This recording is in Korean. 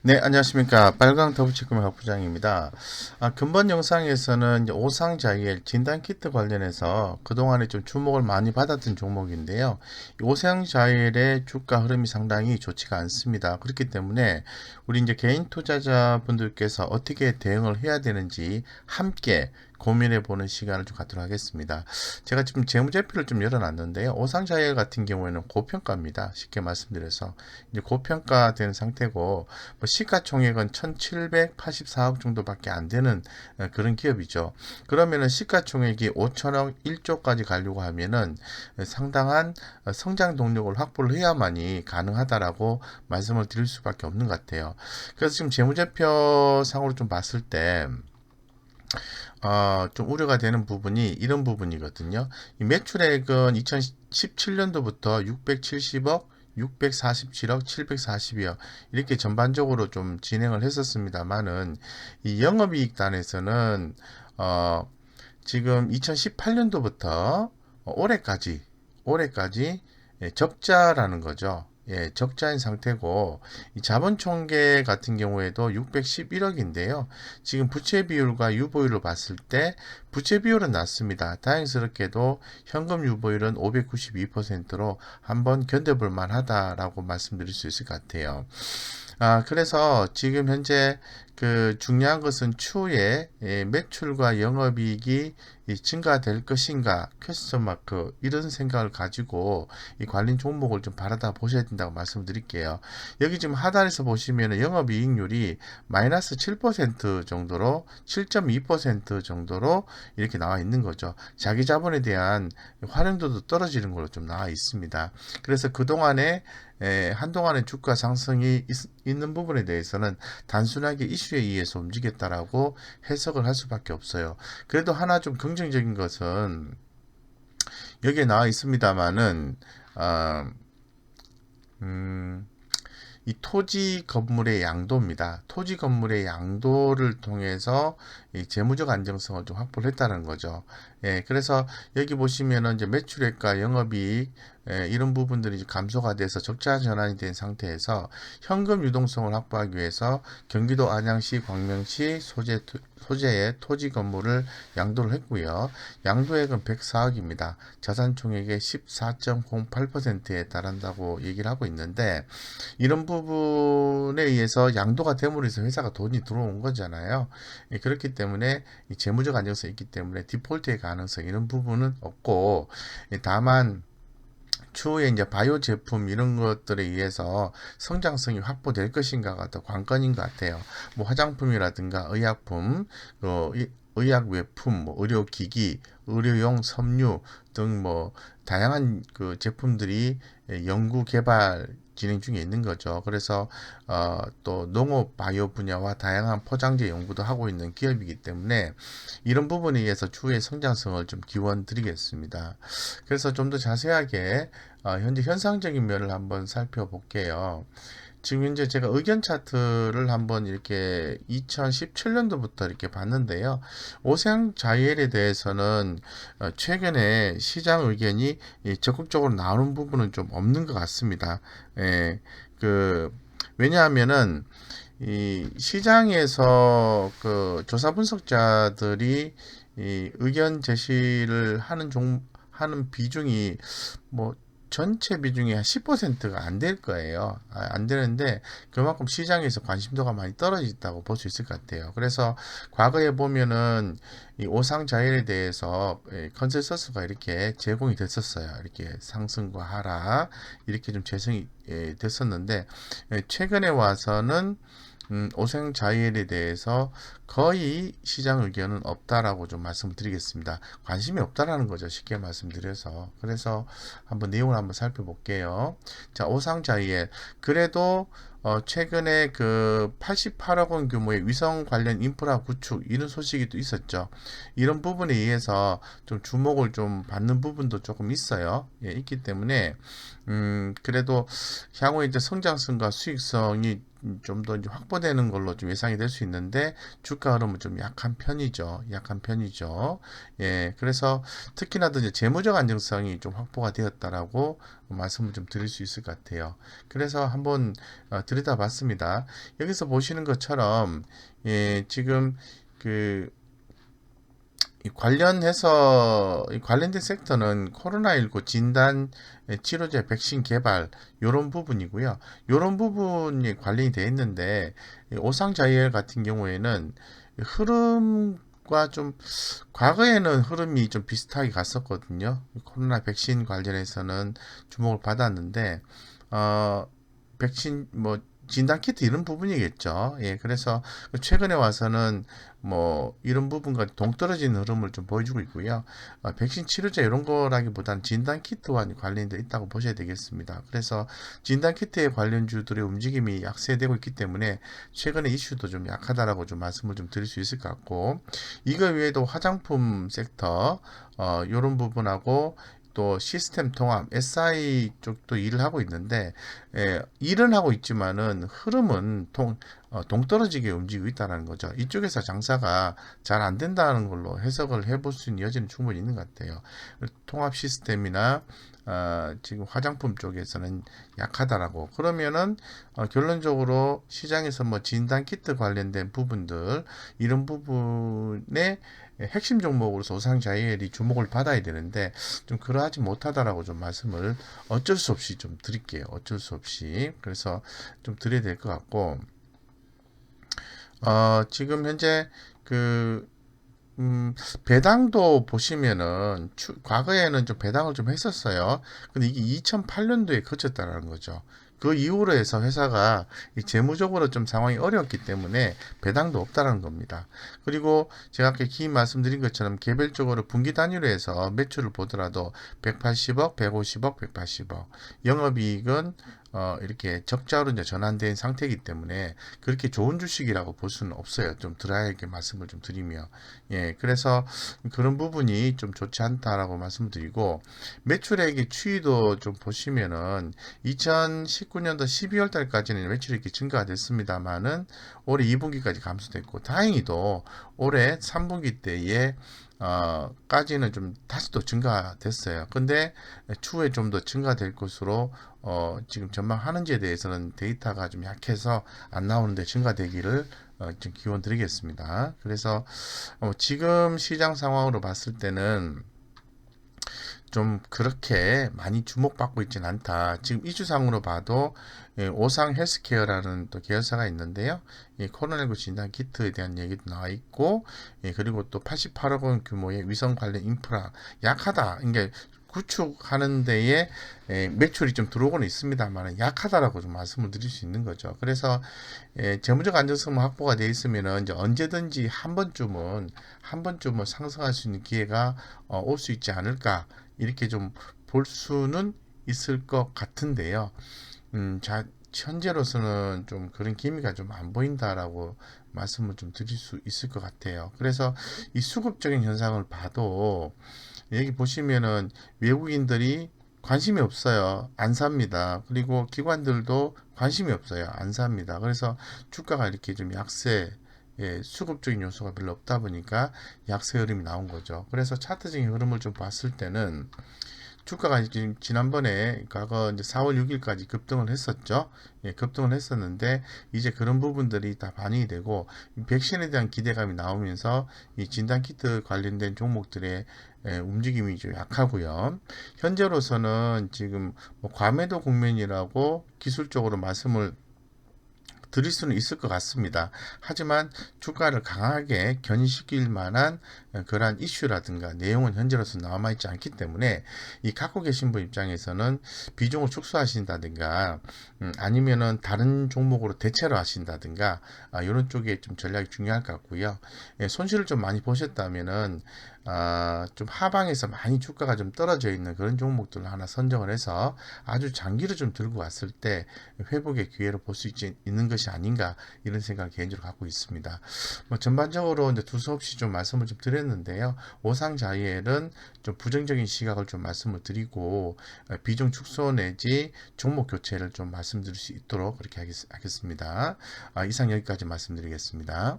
네, 안녕하십니까. 빨강 더블체크의 학부장입니다. 근본 영상에서는 이제 오상자이엘 진단키트 관련해서 그동안에 좀 주목을 많이 받았던 종목인데요. 이 오상자이엘의 주가 흐름이 상당히 좋지가 않습니다. 그렇기 때문에 우리 이제 개인 투자자분들께서 어떻게 대응을 해야 되는지 함께 고민해 보는 시간을 좀 갖도록 하겠습니다. 제가 지금 재무제표를 좀 열어놨는데요. 오상자이엘 같은 경우에는 고평가입니다. 쉽게 말씀드려서 이제 고평가된 상태고 뭐 시가총액은 1784억 정도밖에 안 되는 그런 기업이죠. 그러면은 시가총액이 5천억 1조까지 가려고 하면은 상당한 성장 동력을 확보를 해야만이 가능하다라고 말씀을 드릴 수밖에 없는 것 같아요. 그래서 지금 재무제표 상으로 좀 봤을 때 좀 우려가 되는 부분이 이런 부분이거든요. 이 매출액은 2017년도부터 670억, 647억, 742억 이렇게 전반적으로 좀 진행을 했었습니다만은 이 영업이익단에서는 지금 2018년도부터 올해까지 적자라는 거죠. 예, 적자인 상태고 이 자본총계 같은 경우에도 611억인데요. 지금 부채 비율과 유보율을 봤을 때 부채 비율은 낮습니다. 다행스럽게도 현금 유보율은 592%로 한번 견뎌볼 만하다라고 말씀드릴 수 있을 것 같아요. 그래서 지금 현재 그 중요한 것은 추후에 매출과 영업이익이 증가될 것인가 퀘스천 마크 이런 생각을 가지고 이 관련 종목을 좀 바라다 보셔야 된다고 말씀드릴게요. 여기 지금 하단에서 보시면 영업이익률이 마이너스 7% 정도로 7.2% 정도로 이렇게 나와 있는 거죠. 자기 자본에 대한 활용도도 떨어지는 걸로 좀 나와 있습니다. 그래서 그동안에 한동안의 주가 상승이 있는 부분에 대해서는 단순하게 이슈에 의해서 움직였다라고 해석을 할 수밖에 없어요. 그래도 하나 좀 긍정적인 것은 여기에 나와 있습니다만은 어, 음, 이 토지 건물의 양도입니다. 토지 건물의 양도를 통해서 이 재무적 안정성을 좀 확보를 했다는 거죠. 예, 그래서 여기 보시면은 이제 매출액과 영업이익 이런 부분들이 감소가 돼서 적자 전환이 된 상태에서 현금 유동성을 확보하기 위해서 경기도 안양시, 광명시 소재의 토지 건물을 양도를 했고요. 양도액은 104억입니다. 자산 총액의 14.08%에 달한다고 얘기를 하고 있는데 이런 부분에 의해서 양도가 됨으로 해서 회사가 돈이 들어온 거잖아요. 그렇기 때문에 재무적 안정성이 있기 때문에 디폴트의 가능성 이런 부분은 없고 다만 추후에 이제 바이오 제품 이런 것들에 의해서 성장성이 확보될 것인가가 더 관건인 것 같아요. 뭐 화장품이라든가 의약품, 의약 외품, 뭐 의료기기, 의료용 섬유 등 뭐 다양한 그 제품들이 연구 개발 진행 중에 있는 거죠. 그래서 또 농업 바이오 분야와 다양한 포장재 연구도 하고 있는 기업이기 때문에 이런 부분에 의해서 추후의 성장성을 좀 기원 드리겠습니다. 그래서 좀 더 자세하게 현재 현상적인 면을 한번 살펴볼게요. 지금 현재 제가 의견 차트를 한번 이렇게 2017년도부터 이렇게 봤는데요. 오세항 자이엘에 대해서는 최근에 시장 의견이 적극적으로 나오는 부분은 좀 없는 것 같습니다. 예, 그 왜냐하면은 이 시장에서 그 조사 분석자들이 이 의견 제시를 하는 비중이 뭐 전체 비중이 한 10%가 안 될 거예요. 안 되는데 그만큼 시장에서 관심도가 많이 떨어졌다고 볼 수 있을 것 같아요. 그래서 과거에 보면은 이 오상자율에 대해서 컨센서스가 이렇게 제공이 됐었어요. 이렇게 상승과 하락 이렇게 좀 재성이 됐었는데 최근에 와서는 오생 자이엘에 대해서 거의 시장 의견은 없다라고 좀 말씀을 드리겠습니다. 관심이 없다라는 거죠. 쉽게 말씀드려서. 그래서 한번 내용을 한번 살펴볼게요. 자, 오상 자이엘. 그래도 최근에 그 88억 원 규모의 위성 관련 인프라 구축 이런 소식이 또 있었죠. 이런 부분에 의해서 좀 주목을 좀 받는 부분도 조금 있어요. 예, 있기 때문에 그래도 향후에 이제 성장성과 수익성이 좀 더 확보되는 걸로 좀 예상이 될 수 있는데 주가 흐름은 좀 약한 편이죠. 약한 편이죠. 예, 그래서 특히나 더 이제 재무적 안정성이 좀 확보가 되었다라고 말씀을 좀 드릴 수 있을 것 같아요. 그래서 한번 들여다봤습니다. 여기서 보시는 것처럼 예, 지금 그 관련해서 관련된 섹터는 코로나19 진단 치료제 백신 개발 요런 부분이고요. 요런 부분이 관련이 되어 있는데 오상자이엘 같은 경우에는 흐름과 좀 과거에는 흐름이 좀 비슷하게 갔었거든요. 코로나 백신 관련해서는 주목을 받았는데 백신 뭐 진단 키트 이런 부분이겠죠. 예, 그래서 최근에 와서는 뭐 이런 부분과 동떨어진 흐름을 좀 보여주고 있고요. 백신 치료제 이런 거라기보다는 진단 키트와 관련돼 있다고 보셔야 되겠습니다. 그래서 진단 키트의 관련주들의 움직임이 약세되고 있기 때문에 최근에 이슈도 좀 약하다라고 좀 말씀을 좀 드릴 수 있을 것 같고, 이거 외에도 화장품 섹터 이런 부분하고 또 시스템 통합 SI 쪽도 일을 하고 있는데 일은 하고 있지만은 흐름은 동떨어지게 움직이고 있다는 거죠. 이쪽에서 장사가 잘 안 된다는 걸로 해석을 해볼 수 있는 여지는 충분히 있는 것 같아요. 통합 시스템이나 지금 화장품 쪽에서는 약하다라고 그러면은 결론적으로 시장에서 뭐 진단 키트 관련된 부분들 이런 부분에 핵심 종목으로서 오상자이엘이 주목을 받아야 되는데 좀 그러하지 못하다라고 좀 말씀을 어쩔 수 없이 좀 드릴게요. 어쩔 수 없이 그래서 좀 드려야 될 것 같고 지금 현재 그 배당도 보시면은 과거에는 좀 배당을 좀 했었어요. 근데 이게 2008년도에 그쳤다는 거죠. 그 이후로 해서 회사가 재무적으로 좀 상황이 어려웠기 때문에 배당도 없다는 겁니다. 그리고 제가 아까 긴 말씀드린 것처럼 개별적으로 분기 단위로 해서 매출을 보더라도 180억, 150억, 180억. 영업이익은 이렇게 적자로 이제 전환된 상태이기 때문에 그렇게 좋은 주식이라고 볼 수는 없어요. 좀 드라이하게 말씀을 좀 드리며. 예, 그래서 그런 부분이 좀 좋지 않다라고 말씀드리고 매출액의 추이도 좀 보시면은 2019년도 12월 달까지는 매출액이 증가가 됐습니다만은 올해 2분기까지 감소됐고 다행히도 올해 3분기 때에 까지는 좀 다시 또 증가됐어요. 근데 추후에 좀 더 증가될 것으로 지금 전망하는지에 대해서는 데이터가 좀 약해서 안 나오는데 증가되기를 좀 기원 드리겠습니다. 그래서 지금 시장 상황으로 봤을 때는 좀 그렇게 많이 주목받고 있지는 않다. 지금 이슈상으로 봐도 오상 헬스케어라는 또 계열사가 있는데요. 코로나19 진단 키트에 대한 얘기도 나와 있고, 그리고 또 88억 원 규모의 위성 관련 인프라 약하다. 그러니까 구축하는 데에 매출이 좀 들어오고는 있습니다만 약하다라고 좀 말씀을 드릴 수 있는 거죠. 그래서 재무적 안정성 확보가 되어 있으면 이제 언제든지 한 번쯤은 상승할 수 있는 기회가 올 수 있지 않을까 이렇게 좀 볼 수는 있을 것 같은데요. 자, 현재로서는 좀 그런 기미가 좀 안 보인다라고 말씀을 좀 드릴 수 있을 것 같아요. 그래서 이 수급적인 현상을 봐도 여기 보시면은 외국인들이 관심이 없어요. 안 삽니다. 그리고 기관들도 관심이 없어요. 안 삽니다. 그래서 주가가 이렇게 좀 약세, 수급적인 요소가 별로 없다 보니까 약세 흐름이 나온 거죠. 그래서 차트적인 흐름을 좀 봤을 때는 주가가 지금 지난번에 과거 이제 4월 6일까지 급등을 했었죠. 예, 급등을 했었는데 이제 그런 부분들이 다 반영이 되고 백신에 대한 기대감이 나오면서 이 진단 키트 관련된 종목들의 움직임이 좀 약하고요. 현재로서는 지금 뭐 과매도 국면이라고 기술적으로 말씀을 드릴 수는 있을 것 같습니다. 하지만 주가를 강하게 견인시킬 만한 그러한 이슈라든가 내용은 현재로서 남아있지 않기 때문에 이 갖고 계신 분 입장에서는 비중을 축소하신다든가 아니면은 다른 종목으로 대체로 하신다든가 이런 쪽에 좀 전략이 중요할 것 같고요. 손실을 좀 많이 보셨다면은 좀 하방에서 많이 주가가 좀 떨어져 있는 그런 종목들을 하나 선정을 해서 아주 장기로 좀 들고 왔을 때 회복의 기회를 볼 수 있는 것이 아닌가 이런 생각을 개인적으로 갖고 있습니다. 뭐 전반적으로 이제 두서없이 좀 말씀을 좀 드렸는데 드렸는데요. 오상자이엘은 좀 부정적인 시각을 좀 말씀을 드리고 비중 축소 내지 종목 교체를 좀 말씀드릴 수 있도록 그렇게 하겠습니다. 이상 여기까지 말씀드리겠습니다.